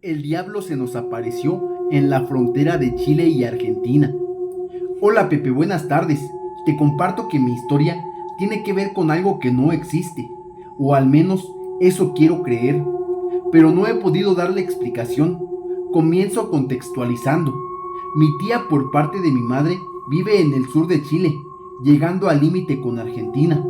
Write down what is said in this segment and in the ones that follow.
El diablo se nos apareció en la frontera de Chile y Argentina. Hola Pepe, buenas tardes. Te comparto que mi historia tiene que ver con algo que no existe, o al menos eso quiero creer, pero no he podido darle explicación. Comienzo contextualizando. Mi tía por parte de mi madre vive en el sur de Chile, llegando al límite con Argentina.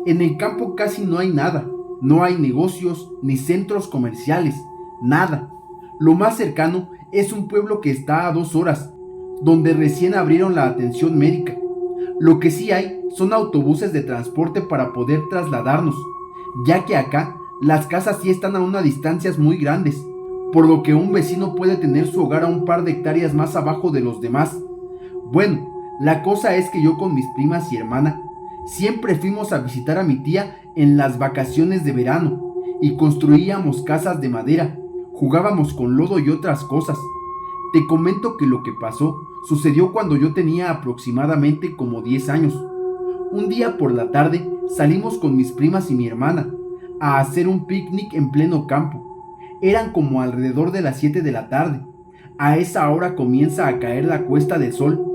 En el campo casi no hay nada, no hay negocios ni centros comerciales, nada. Lo más cercano es un pueblo que está a 2 horas, donde recién abrieron la atención médica. Lo que sí hay son autobuses de transporte para poder trasladarnos, ya que acá las casas sí están a unas distancias muy grandes, por lo que un vecino puede tener su hogar a un par de hectáreas más abajo de los demás. Bueno, la cosa es que yo con mis primas y hermana siempre fuimos a visitar a mi tía en las vacaciones de verano y construíamos casas de madera, jugábamos con lodo y otras cosas. Te comento que lo que pasó sucedió cuando yo tenía aproximadamente como 10 años. Un día por la tarde salimos con mis primas y mi hermana a hacer un picnic en pleno campo. Eran como alrededor de las 7 de la tarde. A esa hora comienza a caer la cuesta del sol.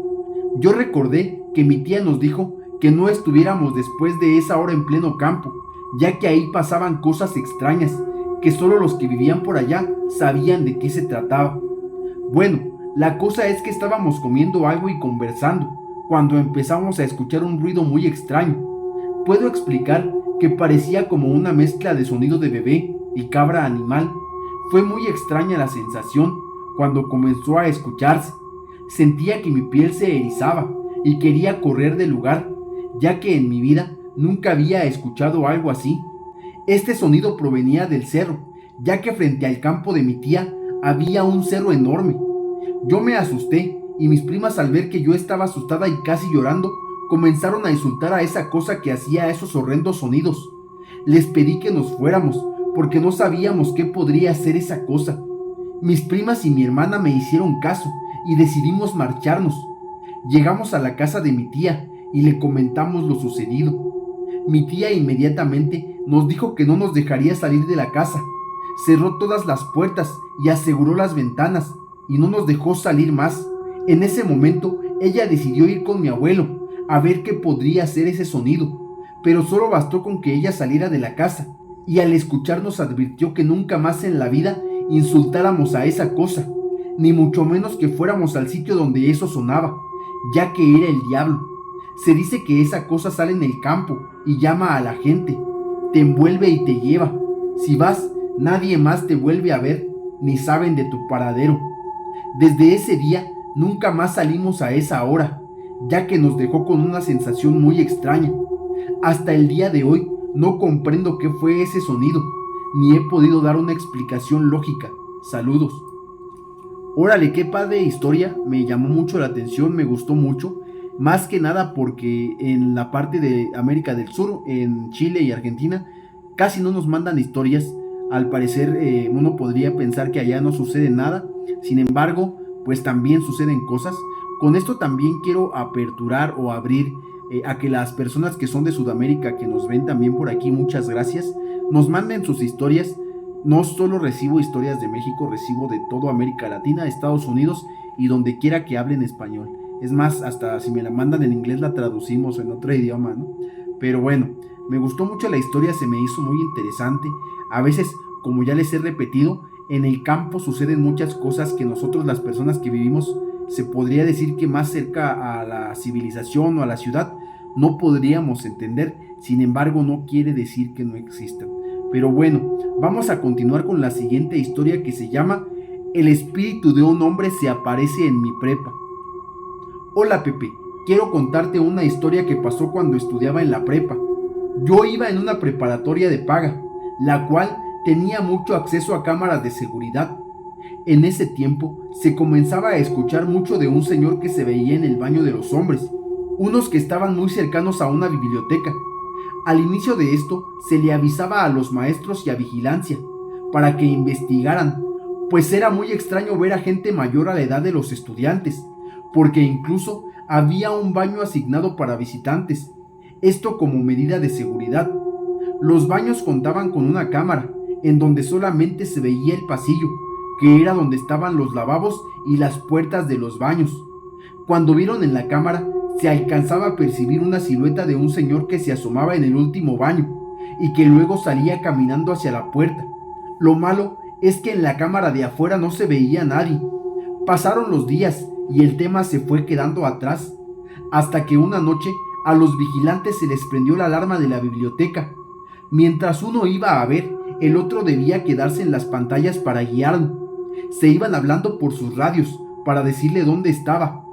Yo recordé que mi tía nos dijo que no estuviéramos después de esa hora en pleno campo, ya que ahí pasaban cosas extrañas que solo los que vivían por allá sabían de qué se trataba. Bueno, la cosa es que estábamos comiendo algo y conversando, cuando empezamos a escuchar un ruido muy extraño. Puedo explicar que parecía como una mezcla de sonido de bebé y cabra animal. Fue muy extraña la sensación cuando comenzó a escucharse. Sentía que mi piel se erizaba y quería correr del lugar, ya que en mi vida nunca había escuchado algo así. Este sonido provenía del cerro, ya que frente al campo de mi tía había un cerro enorme. Yo me asusté y mis primas, al ver que yo estaba asustada y casi llorando, comenzaron a insultar a esa cosa que hacía esos horrendos sonidos. Les pedí que nos fuéramos porque no sabíamos qué podría ser esa cosa. Mis primas y mi hermana me hicieron caso y decidimos marcharnos. Llegamos a la casa de mi tía y le comentamos lo sucedido. Mi tía inmediatamente nos dijo que no nos dejaría salir de la casa. Cerró todas las puertas y aseguró las ventanas y no nos dejó salir más. En ese momento ella decidió ir con mi abuelo a ver qué podría ser ese sonido, pero solo bastó con que ella saliera de la casa y al escucharnos advirtió que nunca más en la vida insultáramos a esa cosa, ni mucho menos que fuéramos al sitio donde eso sonaba, ya que era el diablo. Se dice que esa cosa sale en el campo y llama a la gente, te envuelve y te lleva. Si vas, nadie más te vuelve a ver, ni saben de tu paradero. Desde ese día nunca más salimos a esa hora, ya que nos dejó con una sensación muy extraña. Hasta el día de hoy no comprendo qué fue ese sonido, ni he podido dar una explicación lógica. Saludos. Órale, qué padre historia, me llamó mucho la atención, me gustó mucho, más que nada porque en la parte de América del Sur, en Chile y Argentina, casi no nos mandan historias. Al parecer uno podría pensar que allá no sucede nada, sin embargo, pues también suceden cosas. Con esto también quiero aperturar o abrir a que las personas que son de Sudamérica, que nos ven también por aquí, muchas gracias, nos manden sus historias. No solo recibo historias de México, recibo de toda América Latina, Estados Unidos y donde quiera que hablen español. Es más, hasta si me la mandan en inglés la traducimos en otro idioma, ¿no? Pero bueno, me gustó mucho la historia, se me hizo muy interesante. A veces, como ya les he repetido, en el campo suceden muchas cosas que nosotros, las personas que vivimos, se podría decir que más cerca a la civilización o a la ciudad, no podríamos entender. Sin embargo, no quiere decir que no existan. Pero bueno, vamos a continuar con la siguiente historia, que se llama El espíritu de un hombre se aparece en mi prepa. Hola Pepe, quiero contarte una historia que pasó cuando estudiaba en la prepa. Yo iba en una preparatoria de paga, la cual tenía mucho acceso a cámaras de seguridad. En ese tiempo se comenzaba a escuchar mucho de un señor que se veía en el baño de los hombres, unos que estaban muy cercanos a una biblioteca. Al inicio de esto se le avisaba a los maestros y a vigilancia para que investigaran, pues era muy extraño ver a gente mayor a la edad de los estudiantes, porque incluso había un baño asignado para visitantes, esto como medida de seguridad. Los baños contaban con una cámara, en donde solamente se veía el pasillo, que era donde estaban los lavabos y las puertas de los baños. Cuando vieron en la cámara, se alcanzaba a percibir una silueta de un señor que se asomaba en el último baño y que luego salía caminando hacia la puerta. Lo malo es que en la cámara de afuera no se veía a nadie. Pasaron los días y el tema se fue quedando atrás, hasta que una noche a los vigilantes se les prendió la alarma de la biblioteca. Mientras uno iba a ver, el otro debía quedarse en las pantallas para guiarlo. Se iban hablando por sus radios para decirle dónde estaba.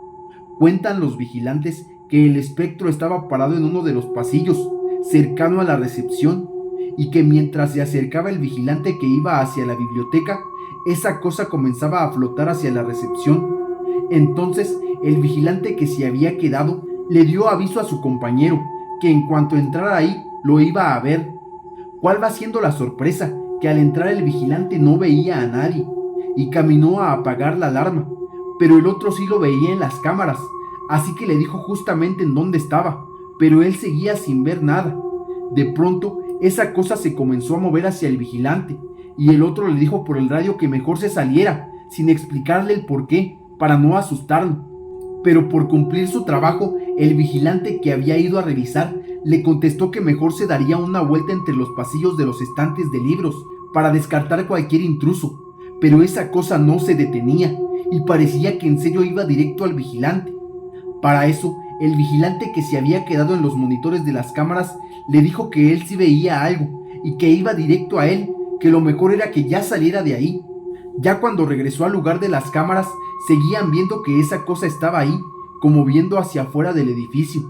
Cuentan los vigilantes que el espectro estaba parado en uno de los pasillos, cercano a la recepción, y que mientras se acercaba el vigilante que iba hacia la biblioteca, esa cosa comenzaba a flotar hacia la recepción. Entonces el vigilante que se había quedado le dio aviso a su compañero, que en cuanto entrara ahí lo iba a ver. ¿Cuál va siendo la sorpresa? Que al entrar el vigilante no veía a nadie, y caminó a apagar la alarma, pero el otro sí lo veía en las cámaras, así que le dijo justamente en dónde estaba, pero él seguía sin ver nada. De pronto, esa cosa se comenzó a mover hacia el vigilante, y el otro le dijo por el radio que mejor se saliera, sin explicarle el por qué, para no asustarlo. Pero por cumplir su trabajo, el vigilante que había ido a revisar le contestó que mejor se daría una vuelta entre los pasillos de los estantes de libros para descartar cualquier intruso, pero esa cosa no se detenía y parecía que en serio iba directo al vigilante. Para eso, el vigilante que se había quedado en los monitores de las cámaras le dijo que él sí veía algo y que iba directo a él, que lo mejor era que ya saliera de ahí. Ya cuando regresó al lugar de las cámaras, seguían viendo que esa cosa estaba ahí, como viendo hacia afuera del edificio.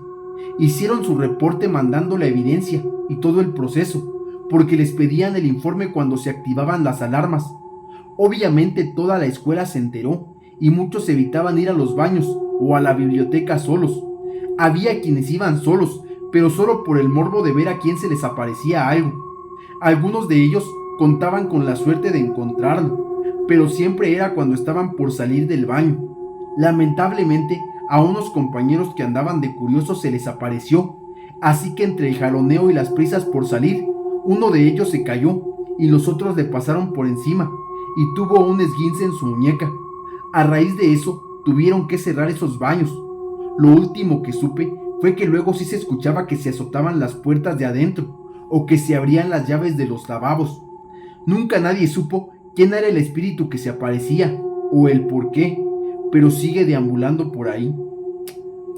Hicieron su reporte mandando la evidencia y todo el proceso, porque les pedían el informe cuando se activaban las alarmas. Obviamente toda la escuela se enteró y muchos evitaban ir a los baños o a la biblioteca solos. Había quienes iban solos, pero solo por el morbo de ver a quién se les aparecía algo. Algunos de ellos contaban con la suerte de encontrarlo, pero siempre era cuando estaban por salir del baño. Lamentablemente, a unos compañeros que andaban de curiosos se les apareció, así que entre el jaloneo y las prisas por salir, uno de ellos se cayó y los otros le pasaron por encima y tuvo un esguince en su muñeca. A raíz de eso, tuvieron que cerrar esos baños. Lo último que supe fue que luego sí se escuchaba que se azotaban las puertas de adentro o que se abrían las llaves de los lavabos. Nunca nadie supo quién era el espíritu que se aparecía o el por qué, pero sigue deambulando por ahí.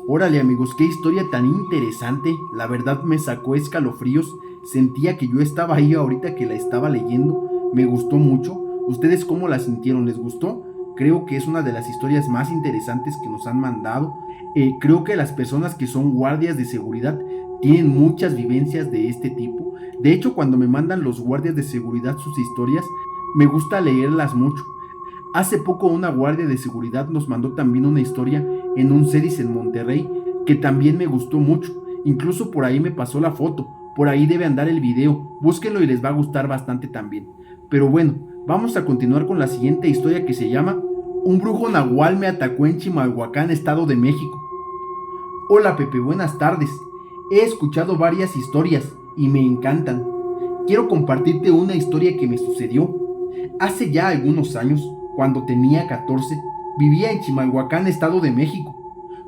Órale amigos, qué historia tan interesante, la verdad me sacó escalofríos, sentía que yo estaba ahí ahorita que la estaba leyendo, me gustó mucho. ¿Ustedes cómo la sintieron? ¿Les gustó? Creo que es una de las historias más interesantes que nos han mandado. Creo que las personas que son guardias de seguridad tienen muchas vivencias de este tipo. De hecho, cuando me mandan los guardias de seguridad sus historias, me gusta leerlas mucho. Hace poco una guardia de seguridad nos mandó también una historia en un CEDIS en Monterrey que también me gustó mucho. Incluso por ahí me pasó la foto, por ahí debe andar el video. Búsquenlo y les va a gustar bastante también. Pero bueno, vamos a continuar con la siguiente historia que se llama Un brujo nahual me atacó en Chimalhuacán, Estado de México. Hola Pepe, buenas tardes. He escuchado varias historias y me encantan. Quiero compartirte una historia que me sucedió. Hace ya algunos años, cuando tenía 14, vivía en Chimalhuacán, Estado de México.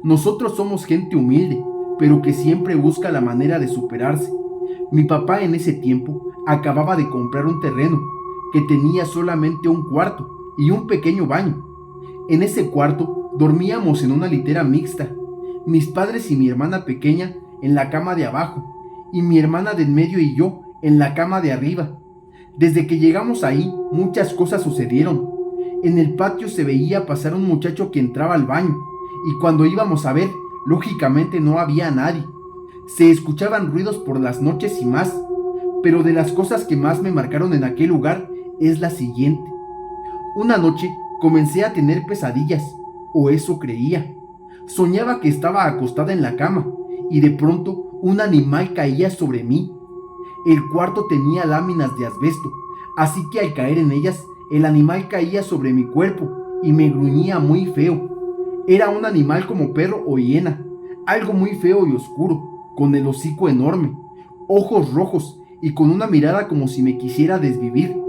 Nosotros somos gente humilde, pero que siempre busca la manera de superarse. Mi papá en ese tiempo acababa de comprar un terreno que tenía solamente un cuarto y un pequeño baño. En ese cuarto dormíamos en una litera mixta, mis padres y mi hermana pequeña en la cama de abajo y mi hermana de en medio y yo en la cama de arriba. Desde que llegamos ahí, muchas cosas sucedieron. En el patio se veía pasar un muchacho que entraba al baño y cuando íbamos a ver, lógicamente no había nadie. Se escuchaban ruidos por las noches y más, pero de las cosas que más me marcaron en aquel lugar es la siguiente. Una noche comencé a tener pesadillas, o eso creía. Soñaba que estaba acostada en la cama y de pronto un animal caía sobre mí. El cuarto tenía láminas de asbesto, así que al caer en ellas, el animal caía sobre mi cuerpo y me gruñía muy feo. Era un animal como perro o hiena, algo muy feo y oscuro, con el hocico enorme, ojos rojos y con una mirada como si me quisiera desvivir.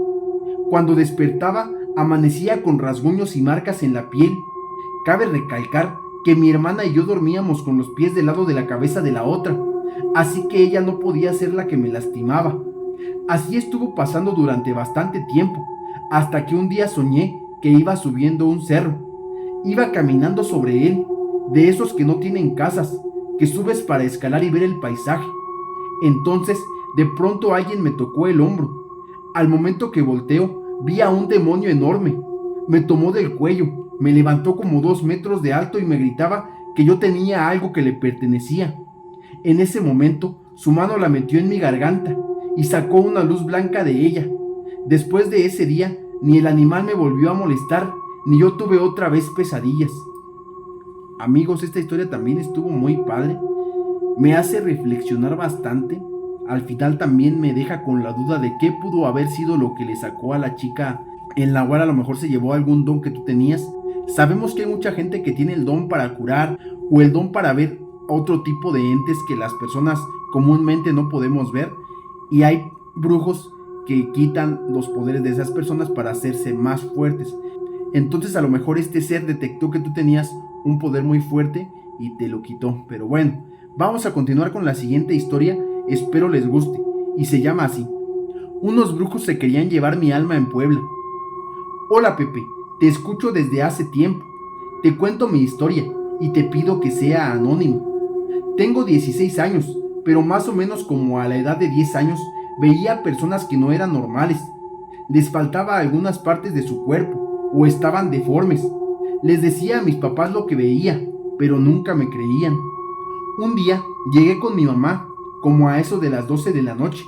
Cuando despertaba, Amanecía con rasguños y marcas en la piel. Cabe recalcar que mi hermana y yo dormíamos con los pies del lado de la cabeza de la otra, así que ella no podía ser la que me lastimaba. Así estuvo pasando durante bastante tiempo, hasta que un día soñé que iba subiendo un cerro. Iba caminando sobre él, de esos que no tienen casas, que subes para escalar y ver el paisaje. Entonces, de pronto alguien me tocó el hombro. Al momento que volteo, vi a un demonio enorme. Me tomó del cuello, me levantó como 2 metros de alto y me gritaba que yo tenía algo que le pertenecía. En ese momento, su mano la metió en mi garganta y sacó una luz blanca de ella. Después de ese día, ni el animal me volvió a molestar, ni yo tuve otra vez pesadillas. Amigos, esta historia también estuvo muy padre. Me hace reflexionar bastante. Al final también me deja con la duda de qué pudo haber sido lo que le sacó a la chica en la cual a lo mejor se llevó algún don que tú tenías. Sabemos que hay mucha gente que tiene el don para curar o el don para ver otro tipo de entes que las personas comúnmente no podemos ver, y hay brujos que quitan los poderes de esas personas para hacerse más fuertes. Entonces a lo mejor este ser detectó que tú tenías un poder muy fuerte y te lo quitó. Pero bueno, vamos a continuar con la siguiente historia. Espero les guste, y se llama así: unos brujos se querían llevar mi alma en Puebla. Hola Pepe, te escucho desde hace tiempo. Te cuento mi historia y te pido que sea anónimo. Tengo 16 años, pero más o menos como a la edad de 10 años veía personas que no eran normales. Les faltaba algunas partes de su cuerpo o estaban deformes. Les decía a mis papás lo que veía, pero nunca me creían. Un día llegué con mi mamá, como a eso de las 12 de la noche.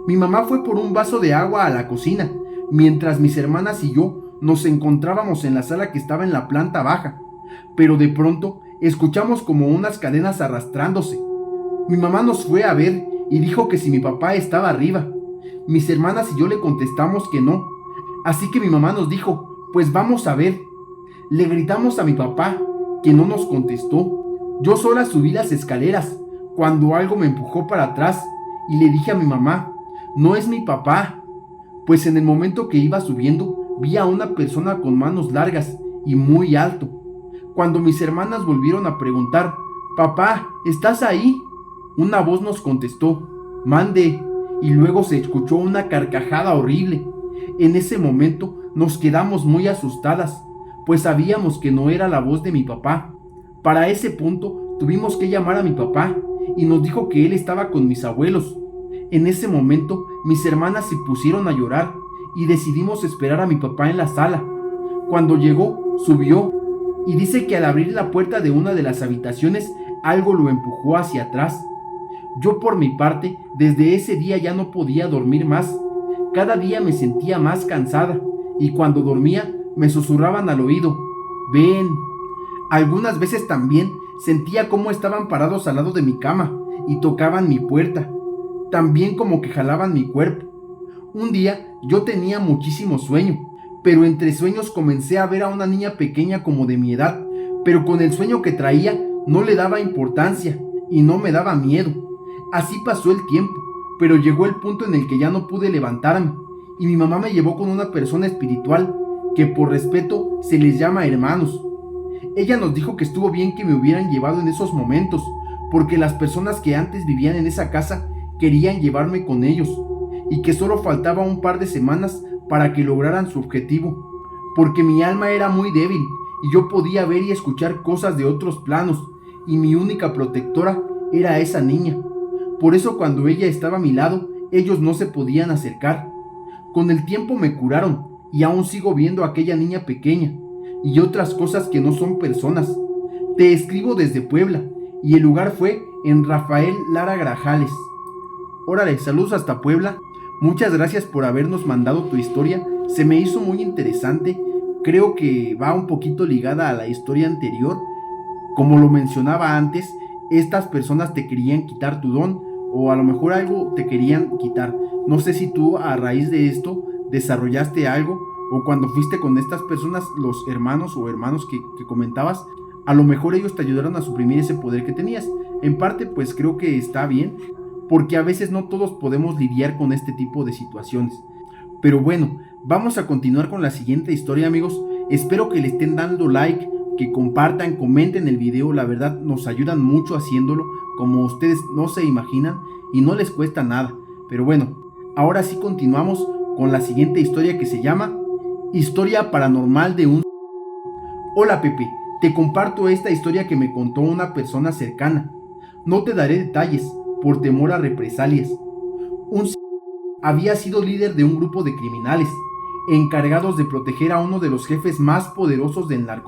Mi mamá fue por un vaso de agua a la cocina, mientras mis hermanas y yo nos encontrábamos en la sala que estaba en la planta baja. Pero de pronto escuchamos como unas cadenas arrastrándose. Mi mamá nos fue a ver y dijo que si mi papá estaba arriba. Mis hermanas y yo le contestamos que no. Así que mi mamá nos dijo: pues vamos a ver. Le gritamos a mi papá, que no nos contestó. Yo sola subí las escaleras, cuando algo me empujó para atrás y le dije a mi mamá: no es mi papá. Pues en el momento que iba subiendo, vi a una persona con manos largas y muy alto. Cuando mis hermanas volvieron a preguntar: papá, ¿estás ahí?, una voz nos contestó: mande. Y luego se escuchó una carcajada horrible. En ese momento nos quedamos muy asustadas, pues sabíamos que no era la voz de mi papá. Para ese punto tuvimos que llamar a mi papá y nos dijo que él estaba con mis abuelos. En ese momento mis hermanas se pusieron a llorar y decidimos esperar a mi papá en la sala. Cuando llegó, subió y dice que al abrir la puerta de una de las habitaciones algo lo empujó hacia atrás. Yo por mi parte, desde ese día ya no podía dormir más. Cada día me sentía más cansada y cuando dormía me susurraban al oído: ven. Algunas veces también sentía cómo estaban parados al lado de mi cama y tocaban mi puerta, también como que jalaban mi cuerpo. Un día yo tenía muchísimo sueño, pero entre sueños comencé a ver a una niña pequeña como de mi edad, pero con el sueño que traía no le daba importancia y no me daba miedo. Así pasó el tiempo, pero llegó el punto en el que ya no pude levantarme y mi mamá me llevó con una persona espiritual que por respeto se les llama hermanos. Ella nos dijo que estuvo bien que me hubieran llevado en esos momentos, porque las personas que antes vivían en esa casa querían llevarme con ellos, y que solo faltaba un par de semanas para que lograran su objetivo, porque mi alma era muy débil y yo podía ver y escuchar cosas de otros planos, y mi única protectora era esa niña. Por eso cuando ella estaba a mi lado, ellos no se podían acercar. Con el tiempo me curaron y aún sigo viendo a aquella niña pequeña y otras cosas que no son personas. Te escribo desde Puebla y el lugar fue en Rafael Lara Grajales. Órale, saludos hasta Puebla. Muchas gracias por habernos mandado tu historia. Se me hizo muy interesante. Creo que va un poquito ligada a la historia anterior. Como lo mencionaba antes, estas personas te querían quitar tu don, o a lo mejor algo te querían quitar. No sé si tú a raíz de esto desarrollaste algo, o cuando fuiste con estas personas, los hermanos o hermanos que comentabas, a lo mejor ellos te ayudaron a suprimir ese poder que tenías. En parte pues creo que está bien, porque a veces no todos podemos lidiar con este tipo de situaciones. Pero bueno, Vamos a continuar con la siguiente historia, amigos. Espero que le estén dando like, que compartan, comenten el video. La verdad nos ayudan mucho haciéndolo, como ustedes no se imaginan, y no les cuesta nada. Pero bueno, ahora sí continuamos con la siguiente historia, que se llama Historia paranormal de un... Hola Pepe, te comparto esta historia que me contó una persona cercana. No te daré detalles por temor a represalias. Un había sido líder de un grupo de criminales encargados de proteger a uno de los jefes más poderosos del narco.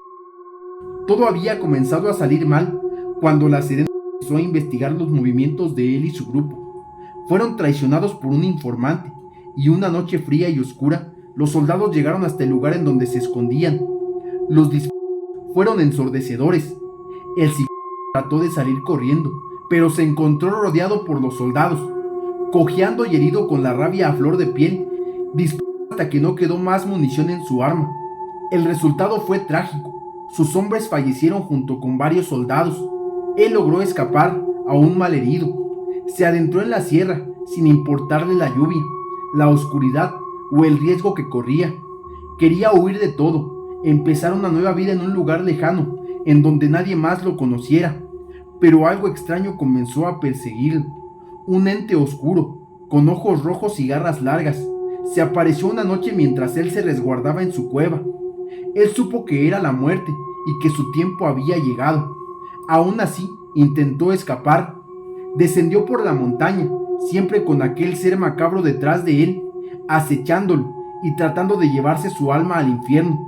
Todo había comenzado a salir mal cuando la Serena empezó a investigar los movimientos de él y su grupo. Fueron traicionados por un informante, y una noche fría y oscura, los soldados llegaron hasta el lugar en donde se escondían. Los disparos fueron ensordecedores. El psicólogo trató de salir corriendo, pero se encontró rodeado por los soldados. Cojeando y herido con la rabia a flor de piel, disparó hasta que no quedó más munición en su arma. El resultado fue trágico. Sus hombres fallecieron junto con varios soldados. Él logró escapar, aún malherido. Se adentró en la sierra sin importarle la lluvia, la oscuridad o el riesgo que corría. Quería huir de todo, empezar una nueva vida en un lugar lejano, en donde nadie más lo conociera. Pero algo extraño comenzó a perseguirlo. Un ente oscuro, con ojos rojos y garras largas, se apareció una noche mientras él se resguardaba en su cueva. Él supo que era la muerte y que su tiempo había llegado. Aún así, intentó escapar. Descendió por la montaña, siempre con aquel ser macabro detrás de él, acechándolo y tratando de llevarse su alma al infierno.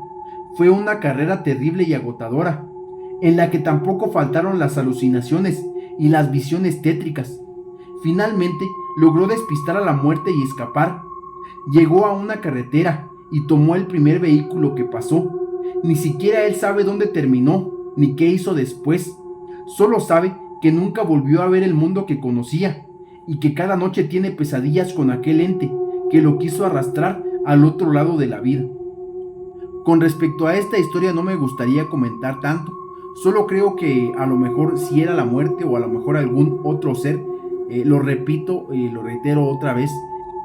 Fue una carrera terrible y agotadora, en la que tampoco faltaron las alucinaciones y las visiones tétricas. Finalmente logró despistar a la muerte y escapar. Llegó a una carretera y tomó el primer vehículo que pasó. Ni siquiera él sabe dónde terminó, ni qué hizo después. Solo sabe que nunca volvió a ver el mundo que conocía, y que cada noche tiene pesadillas con aquel ente que lo quiso arrastrar al otro lado de la vida. Con respecto a esta historia no me gustaría comentar tanto. Solo creo que a lo mejor si era la muerte o a lo mejor algún otro ser. Lo repito y lo reitero otra vez.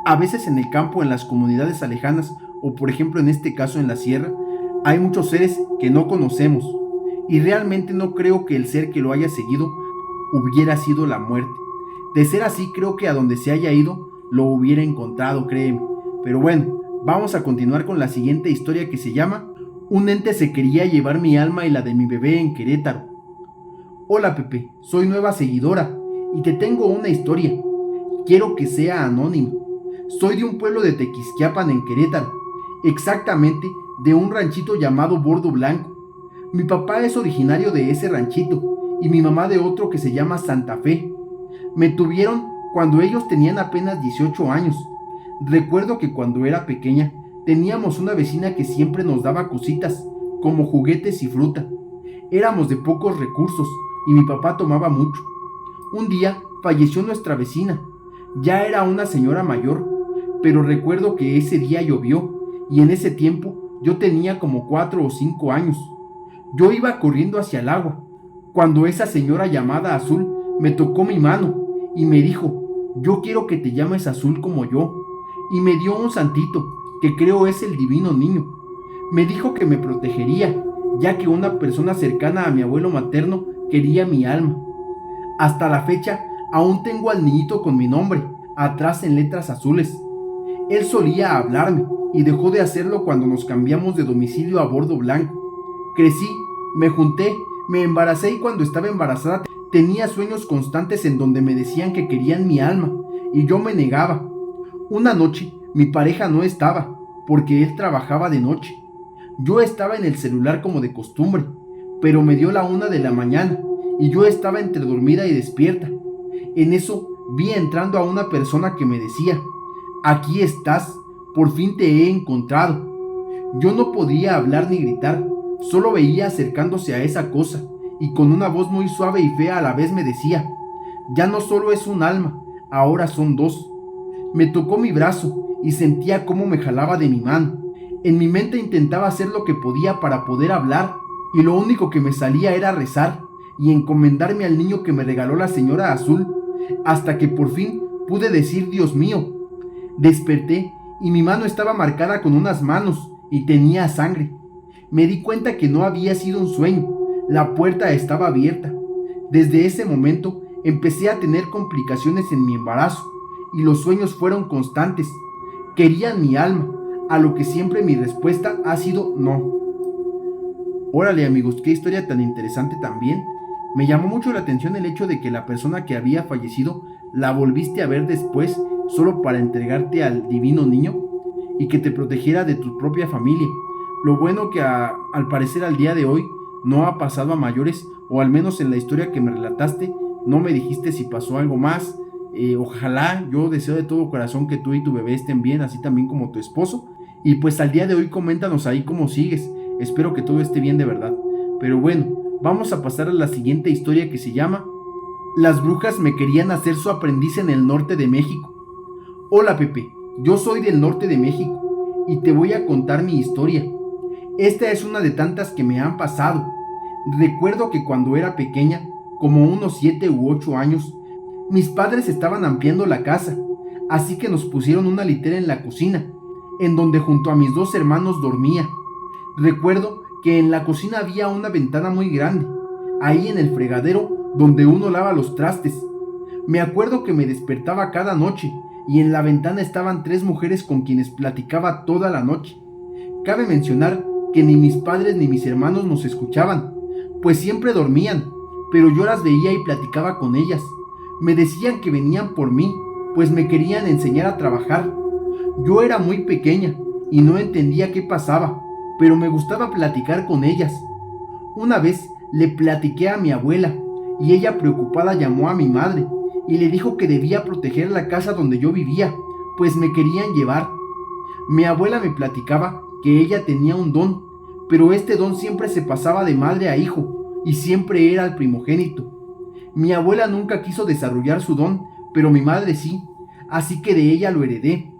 A veces en el campo, en las comunidades alejanas, o por ejemplo en este caso en la sierra, hay muchos seres que no conocemos, y realmente no creo que el ser que lo haya seguido hubiera sido la muerte. De ser así, creo que a donde se haya ido lo hubiera encontrado, créeme. Pero bueno, vamos a continuar con la siguiente historia, que se llama Un ente se quería llevar mi alma y la de mi bebé en Querétaro. Hola Pepe, soy nueva seguidora y te tengo una historia. Quiero que sea anónima. Soy de un pueblo de Tequisquiapan en Querétaro, exactamente de un ranchito llamado Bordo Blanco. Mi papá es originario de ese ranchito y mi mamá de otro que se llama Santa Fe. Me tuvieron cuando ellos tenían apenas 18 años. Recuerdo que cuando era pequeña teníamos una vecina que siempre nos daba cositas, como juguetes y fruta. Éramos de pocos recursos y mi papá tomaba mucho. Un día falleció nuestra vecina. Ya era una señora mayor, pero recuerdo que ese día llovió y en ese tiempo yo tenía como 4 o 5 años. Yo iba corriendo hacia el agua cuando esa señora llamada Azul me tocó mi mano y me dijo: yo quiero que te llames Azul como yo, y me dio un santito que creo es el divino niño. Me dijo que me protegería, ya que una persona cercana a mi abuelo materno quería mi alma. Hasta la fecha aún tengo al niñito con mi nombre atrás en letras azules. Él solía hablarme y dejó de hacerlo cuando nos cambiamos de domicilio a Bordo Blanco. Crecí, me junté, me embaracé, y cuando estaba embarazada tenía sueños constantes en donde me decían que querían mi alma y yo me negaba. Una noche mi pareja no estaba porque él trabajaba de noche. Yo estaba en el celular como de costumbre, pero me dio la 1 de la mañana y yo estaba entre dormida y despierta. En eso vi entrando a una persona que me decía: aquí estás, por fin te he encontrado. Yo no podía hablar ni gritar, solo veía acercándose a esa cosa, y con una voz muy suave y fea a la vez me decía: ya no solo es un alma, ahora son 2. Me tocó mi brazo y sentía cómo me jalaba de mi mano. En mi mente intentaba hacer lo que podía para poder hablar, y lo único que me salía era rezar y encomendarme al niño que me regaló la señora Azul, hasta que por fin pude decir: Dios mío. Desperté y mi mano estaba marcada con unas manos y tenía sangre. Me di cuenta que no había sido un sueño, la puerta estaba abierta. Desde ese momento empecé a tener complicaciones en mi embarazo y los sueños fueron constantes. Querían mi alma, a lo que siempre mi respuesta ha sido no. Órale amigos, qué historia tan interesante también. Me llamó mucho la atención el hecho de que la persona que había fallecido la volviste a ver después solo para entregarte al divino niño y que te protegiera de tu propia familia. Lo bueno que al parecer al día de hoy no ha pasado a mayores, o al menos en la historia que me relataste no me dijiste si pasó algo más. Ojalá, yo deseo de todo corazón que tú y tu bebé estén bien, así también como tu esposo. Y pues al día de hoy coméntanos ahí cómo sigues. Espero que todo esté bien de verdad. Pero bueno, vamos a pasar a la siguiente historia que se llama Las brujas me querían hacer su aprendiz en el norte de México. Hola Pepe, yo soy del norte de México y te voy a contar mi historia. Esta es una de tantas que me han pasado. Recuerdo que cuando era pequeña, como unos 7 u 8 años, mis padres estaban ampliando la casa, así que nos pusieron una litera en la cocina, en donde junto a mis 2 hermanos dormía. Recuerdo que en la cocina había una ventana muy grande, ahí en el fregadero donde uno lava los trastes. Me acuerdo que me despertaba cada noche y en la ventana estaban 3 mujeres con quienes platicaba toda la noche. Cabe mencionar que ni mis padres ni mis hermanos nos escuchaban, pues siempre dormían, pero yo las veía y platicaba con ellas. Me decían que venían por mí, pues me querían enseñar a trabajar. Yo era muy pequeña y no entendía qué pasaba, pero me gustaba platicar con ellas. Una vez le platiqué a mi abuela y ella preocupada llamó a mi madre y le dijo que debía proteger la casa donde yo vivía, pues me querían llevar. Mi abuela me platicaba que ella tenía un don, pero este don siempre se pasaba de madre a hijo y siempre era el primogénito. Mi abuela nunca quiso desarrollar su don, pero mi madre sí, así que de ella lo heredé.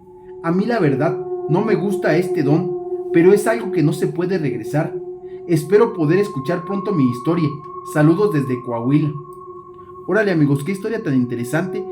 A mí la verdad no me gusta este don, pero es algo que no se puede regresar. Espero poder escuchar pronto mi historia. Saludos desde Coahuila. Órale amigos, qué historia tan interesante.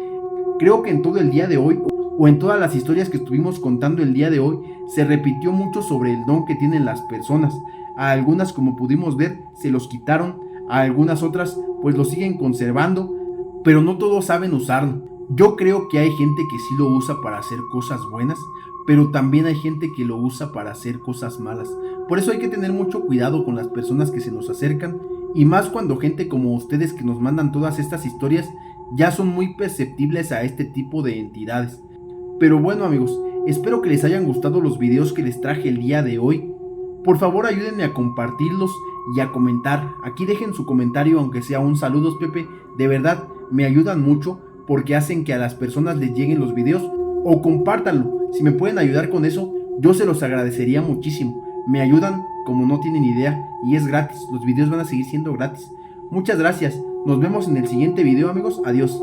Creo que en todo el día de hoy, o en todas las historias que estuvimos contando el día de hoy, se repitió mucho sobre el don que tienen las personas. A algunas, como pudimos ver, se los quitaron, a algunas otras pues lo siguen conservando, pero no todos saben usarlo. Yo creo que hay gente que sí lo usa para hacer cosas buenas, pero también hay gente que lo usa para hacer cosas malas. Por eso hay que tener mucho cuidado con las personas que se nos acercan, y más cuando gente como ustedes que nos mandan todas estas historias ya son muy perceptibles a este tipo de entidades. Pero bueno amigos, espero que les hayan gustado los videos que les traje el día de hoy. Por favor ayúdenme a compartirlos y a comentar. Aquí dejen su comentario, aunque sea un saludos Pepe. De verdad me ayudan mucho porque hacen que a las personas les lleguen los videos, o compártanlo. Si me pueden ayudar con eso, yo se los agradecería muchísimo. Me ayudan como no tienen idea y es gratis. Los videos van a seguir siendo gratis. Muchas gracias. Nos vemos en el siguiente video amigos. Adiós.